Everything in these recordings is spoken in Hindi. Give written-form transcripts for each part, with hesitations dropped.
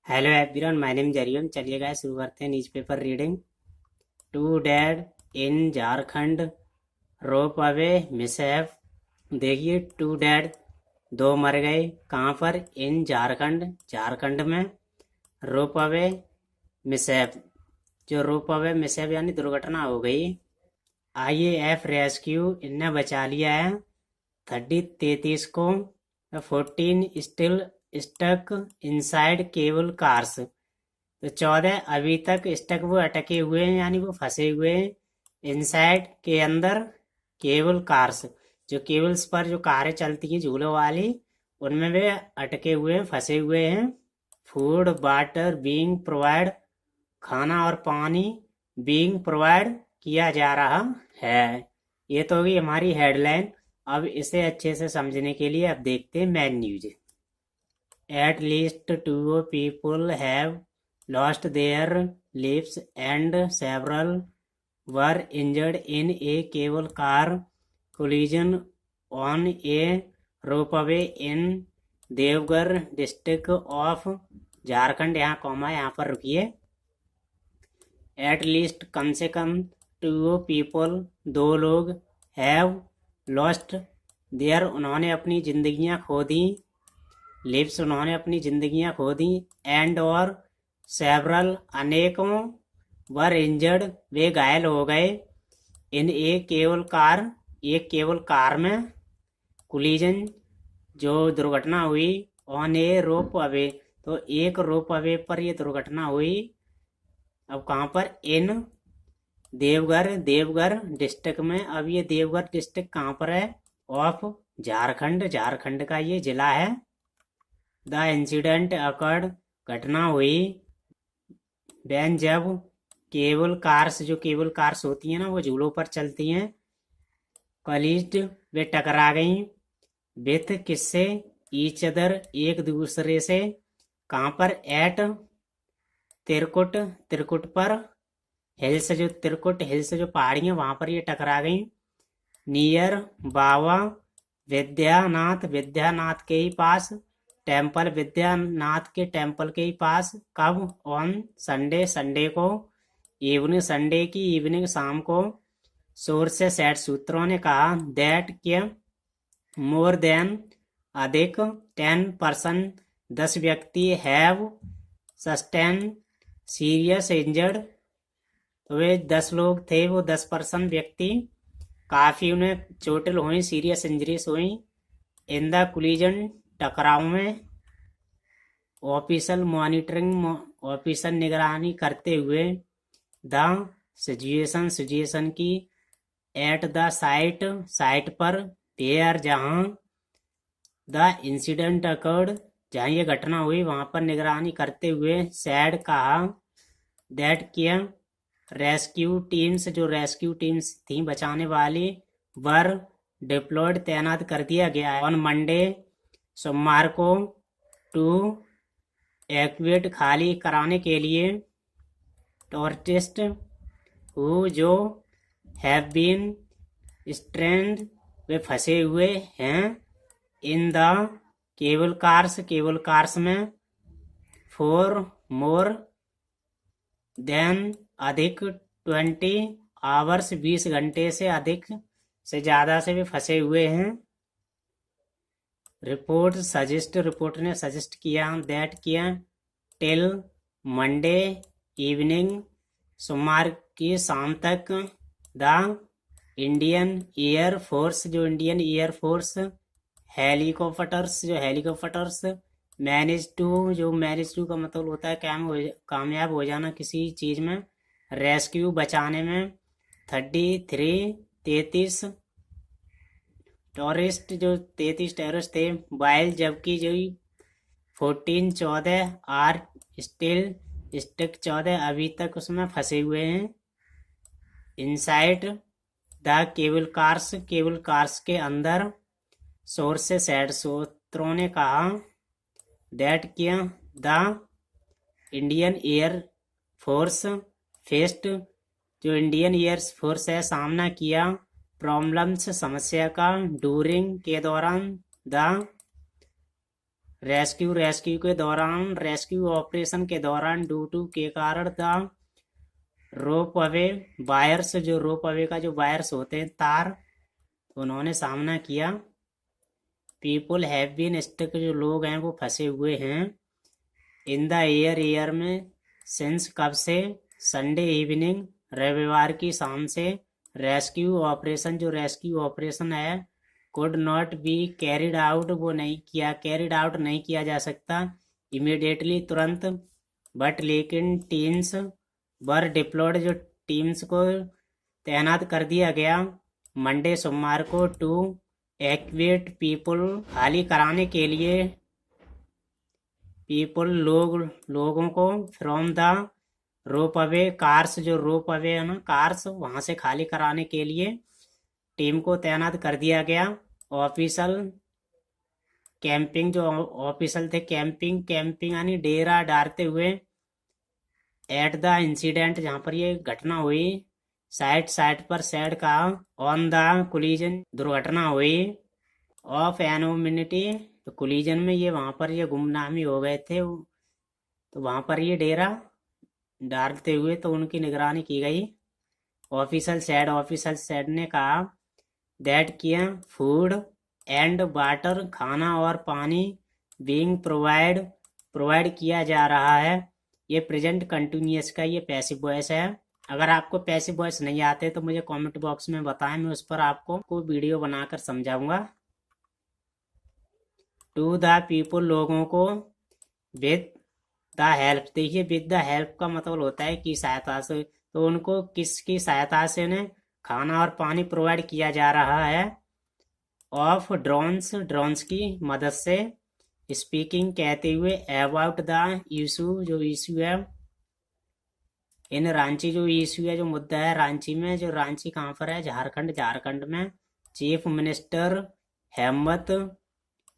हेलो एवरीवन, माय नेम जरियन। चलिए गाइस, शुरू करते हैं newspaper reading. Two dead in Jharkhand, ropeway mishap. देखिए, टू डेड, दो मर गए। कहाँ पर? इन झारखंड, झारखंड में। रोप अवे मिसहैप, जो रोप अवे मिसहैप यानी दुर्घटना हो गई। आईएएफ रेस्क्यू, इनने बचा लिया है 33 को। 14 still stuck inside cable cars, तो 14 अभी तक स्टक, वो अटके हुए हैं यानी वो फंसे हुए हैं। इनसाइड के अंदर, केबल कार्स, जो केबल्स पर जो कारें चलती हैं झूलों वाली, उनमें वे अटके हुए हैं, फंसे हुए हैं। फूड वाटर बीइंग प्रोवाइड, खाना और पानी बीइंग प्रोवाइड किया जा रहा है। ये तो होगी हमारी हेडलाइन। अब इसे अच्छे से समझने के लिए अब देखते हैं main news. At least two people have lost their lives and several were injured in a cable car collision on a ropeway in Deoghar district of Jharkhand. यहाँ कॉमा, यहाँ पर रुकिए। एट लीस्ट, कम से कम, टू पीपल, दो लोग, हैव लॉस्ट देयर, उन्होंने अपनी जिंदगियां खो दी। लिव्स, उन्होंने अपनी जिंदगियां खो दी। एंड और सेवरल, अनेकों, वर इंजर्ड, वे घायल हो गए। इन एक केबल कार, एक केबल कार में। कुलीजन, जो दुर्घटना हुई। ऑन ए रोप अवे, तो एक रोप अवे पर यह दुर्घटना हुई। अब कहाँ पर? इन देवघर, देवघर डिस्ट्रिक्ट में। अब ये देवघर डिस्ट्रिक्ट कहाँ पर है? ऑफ झारखंड, झारखंड का ये जिला है। द इंसिडेंट अकर्ड, घटना हुई। वैन, जब, केबल कार्स, जो केबल कार्स होती हैं ना, वो झूलों पर चलती हैं। कॉलिज्ड, वे टकरा गई। विथ, किससे? ईच अदर, एक दूसरे से। कहाँ पर? एट तिरकुट, तिरकुट पर। हिल्स, जो तिरकुट हिल्स, जो पहाड़ी है, वहां पर ये टकरा गई। नियर, बावा विद्यानाथ, विद्यानाथ के ही पास। टेम्पल, विद्यानाथ के टेम्पल के ही पास। कब? ऑन संडे, संडे को। इवनिंग, संडे की इवनिंग, शाम को। सोर्स से सेट, सूत्रों ने कहा। दैट, के, मोर देन, अधिक। 10 पर्सन, 10 व्यक्ति। हैव सस्टेन सीरियस इंजर्ड, तो वे 10 लोग थे, वो 10 पर्सन व्यक्ति, काफी उन्हें चोटिल हुई, सीरियस इंजरीज हुई। इन द कुलीजन, टकराव में। ऑफिशियल मॉनिटरिंग, ऑफिशियल निगरानी करते हुए। द सिचुएशन, सिचुएशन की। एट द साइट, साइट पर। देयर, जहां। द इंसिडेंट अकर्ड, जहां ये घटना हुई वहां पर निगरानी करते हुए। सैड, कहा। दैट, किया। रेस्क्यू टीम्स, जो रेस्क्यू टीम्स थी बचाने वाली, वर डिप्लॉयड, तैनात कर दिया गया है। ऑन मंडे, सोमवार को। टू एक्वेट, खाली कराने के लिए। टूरिस्ट हु, जो, हैव बीन स्ट्रेंड, वे फंसे हुए हैं। In the cable cars, cable cars में। फोर मोर देन, अधिक। 20 आवर्स, 20 घंटे से अधिक, से ज्यादा से वे फंसे हुए हैं। रिपोर्ट सजेस्ट, रिपोर्ट ने सजेस्ट किया। दैट, किया। टिल मंडे इवनिंग, सोमवार की शाम तक। द इंडियन एयर फोर्स, जो इंडियन एयर फोर्स, हेलीकॉप्टर्स, जो हेलीकॉप्टर्स। मैनेज टू, जो मैनेज टू का मतलब होता है कामयाब हो जाना किसी चीज में। रेस्क्यू, बचाने में। 33 टूरिस्ट, जो 33 टेररिस्ट थे। वाइल, जबकि, जो 14 आर स्टिल स्टिक, 14 अभी तक उसमें फंसे हुए हैं। Inside the cable cars, cable cars के अंदर। सोर्स से सैड, सूत्रों ने कहा। दैट, किया। The Indian air force fest, जो इंडियन एयर फोर्स है, सामना किया। प्रॉब्लम्स, समस्या का। डूरिंग, के दौरान। द रेस्क्यू के दौरान, रेस्क्यू ऑपरेशन के दौरान ड्यू टू के कारण द रोप अवे वायर्स, जो रोप अवे का जो वायर्स होते हैं तार, उन्होंने सामना किया। पीपुल हैव बीन स्टक, जो लोग हैं वो फंसे हुए हैं। इन द एयर में, सिंस कब से, संडे इवनिंग, रविवार की शाम से। रेस्क्यू ऑपरेशन, जो रेस्क्यू ऑपरेशन है, could not be carried out, वो नहीं किया, कैरिड आउट नहीं किया जा सकता इमीडिएटली, तुरंत। बट लेकिन टीम्स वर डिप्लॉयड, जो टीम्स को तैनात कर दिया गया मंडे सोमवार को, टू एक्वेट पीपल, खाली कराने के लिए पीपल, लोगों को, from the rope away cars, जो रोप अवे है ना कार्स, वहां से खाली कराने के लिए टीम को तैनात कर दिया गया। ऑफिसल कैंपिंग, जो ऑफिसल थे कैंपिंग यानी डेरा डालते हुए। एट द इंसिडेंट, जहाँ पर ये घटना हुई, साइट पर सैड का, ऑन द कोलिजन, दुर्घटना हुई, ऑफ एनोमिनिटी, तो कोलिजन में ये वहाँ पर ये गुमनामी हो गए थे, तो वहाँ पर ये डेरा डालते हुए तो उनकी निगरानी की गई। ऑफिसर सेड ने कहा दैट किया फूड एंड वाटर, खाना और पानी, बीइंग प्रोवाइड किया जा रहा है। ये प्रेजेंट कंटिन्यूअस का ये पैसिव वॉइस है। अगर आपको पैसिव वॉइस नहीं आते तो मुझे कमेंट बॉक्स में बताएं, मैं उस पर आपको वीडियो बनाकर समझाऊंगा। टू द पीपल, लोगों को, विद द हेल्प, देखिए विद द हेल्प का मतलब होता है कि सहायता से, तो उनको किसकी सहायता से उन्हें खाना और पानी प्रोवाइड किया जा रहा है। ऑफ ड्रोन्स की मदद से। स्पीकिंग, कहते हुए, अबाउट द इशू, जो इशू है इन रांची, जो इशू है, जो मुद्दा है रांची में, जो रांची कहाँ पर है, झारखंड में। Chief minister Hemant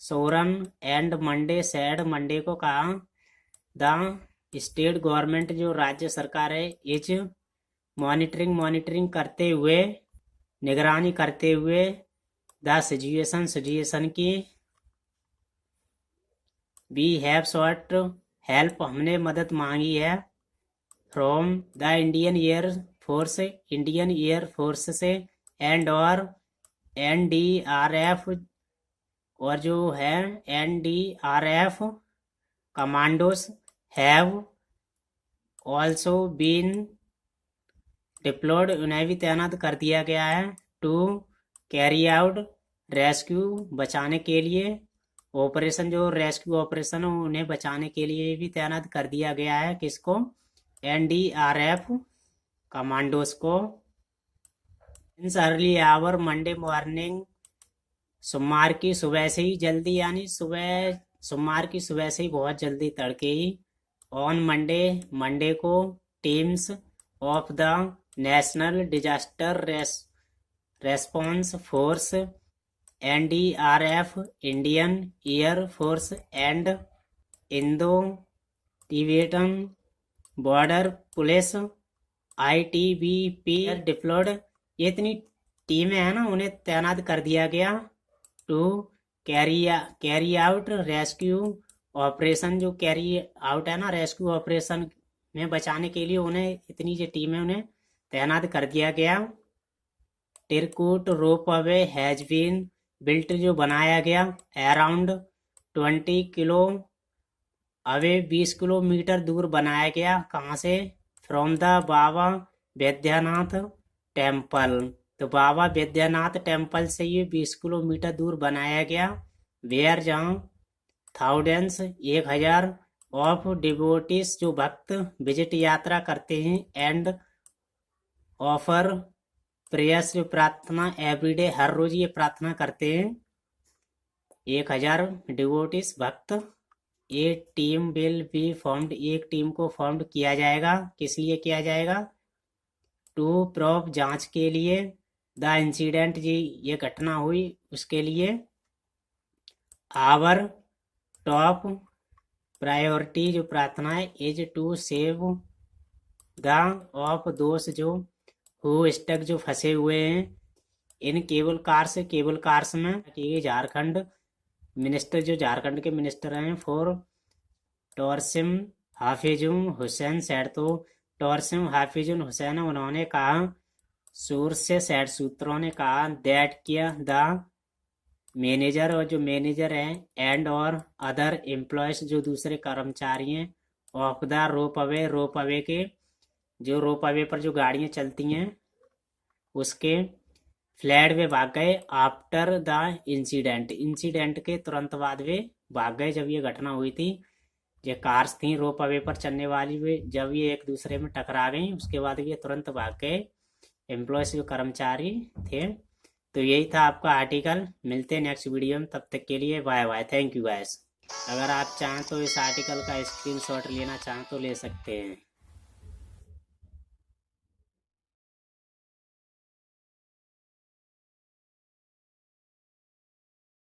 Soren and Monday said, Monday को कहा, द स्टेट गवर्नमेंट, जो राज्य सरकार है, इज मॉनिटरिंग करते हुए, निगरानी करते हुए, द सिचुएशन की। वी हैव सॉट हेल्प, हमने मदद मांगी है, from the Indian air force से, एंड और NDRF, और जो है NDRF commandos, have also been deployed, उन्हें भी तैनात कर दिया गया है। टू कैरी आउट रेस्क्यू, बचाने के लिए, ऑपरेशन, जो रेस्क्यू ऑपरेशन उन्हें बचाने के लिए भी तैनात कर दिया गया है। किसको? NDRF कमांडोस को। In early hour, Monday morning, सोमवार की सुबह से ही जल्दी, यानी सोमवार की सुबह से ही बहुत जल्दी तड़के ही। ऑन मंडे को, teams of the national disaster response force, NDRF, Indian air force and Indo Tibetan border police, ITBP deployed, ये इतनी टीमें हैं ना, उन्हें तैनात कर दिया गया। To carry out rescue operation, जो कैरी आउट है ना रेस्क्यू ऑपरेशन में बचाने के लिए, उन्हें इतनी जो टीमें उन्हें तैनात कर दिया गया। टिरकुट रोप अवे हैज बीन बिल्ट, जो बनाया गया, अराउंड 20 किलो अवे, 20 किलोमीटर दूर बनाया गया। कहाँ से? From the Baba Vaidyanath temple, तो बाबा वैद्यनाथ टेम्पल से ये 20 किलोमीटर दूर बनाया गया। वेयर, जहाँ थाउजेंड्स 1000 ऑफ डिवोटीज, जो भक्त विजिट यात्रा करते हैं, एंड ऑफर प्रेयर्स, जो प्रार्थना, एवरीडे, हर रोज ये प्रार्थना करते हैं। 1000 डिवोटीज भक्त। ए टीम विल बी फॉर्म्ड, एक टीम को फॉर्म्ड किया जाएगा। किस लिए किया जाएगा? टू प्रोब, जांच के लिए। द इंसिडेंट, जी ये घटना हुई उसके लिए। आवर टॉप प्रायोरिटी, जो प्रार्थना है, is to save the of दोस्त, जो हु स्टक, जो फंसे हुए हैं, इन केबल कार्स में, कि झारखंड मिनिस्टर जो झारखंड के मिनिस्टर हैं फॉर टॉरसिम हाफिजुम हुसैन सैड, तो टॉरसिम हाफिजुल हुसैन उन्होंने कहा, सोर्स से सैड सूत्रों ने कहा, दैट किया द मैनेजर, और जो मैनेजर हैं एंड और अदर एम्प्लॉयज जो दूसरे कर्मचारी हैं ऑफ द रोप अवे के, जो रोप अवे पर जो गाड़ियाँ चलती हैं उसके फ्लैट वे भाग गए आफ्टर द इंसिडेंट के तुरंत बाद वे भाग गए। जब ये घटना हुई थी, ये कार्स थी रोप अवे पर चलने वाली, वे जब ये एक दूसरे में टकरा गई उसके बाद ये तुरंत भाग गए एम्प्लॉयज जो कर्मचारी थे। तो यही था आपका आर्टिकल। मिलते हैं नेक्स्ट वीडियो में, तब तक के लिए bye bye, thank you guys. अगर आप चाहें तो इस आर्टिकल का स्क्रीनशॉट लेना चाहें तो ले सकते हैं।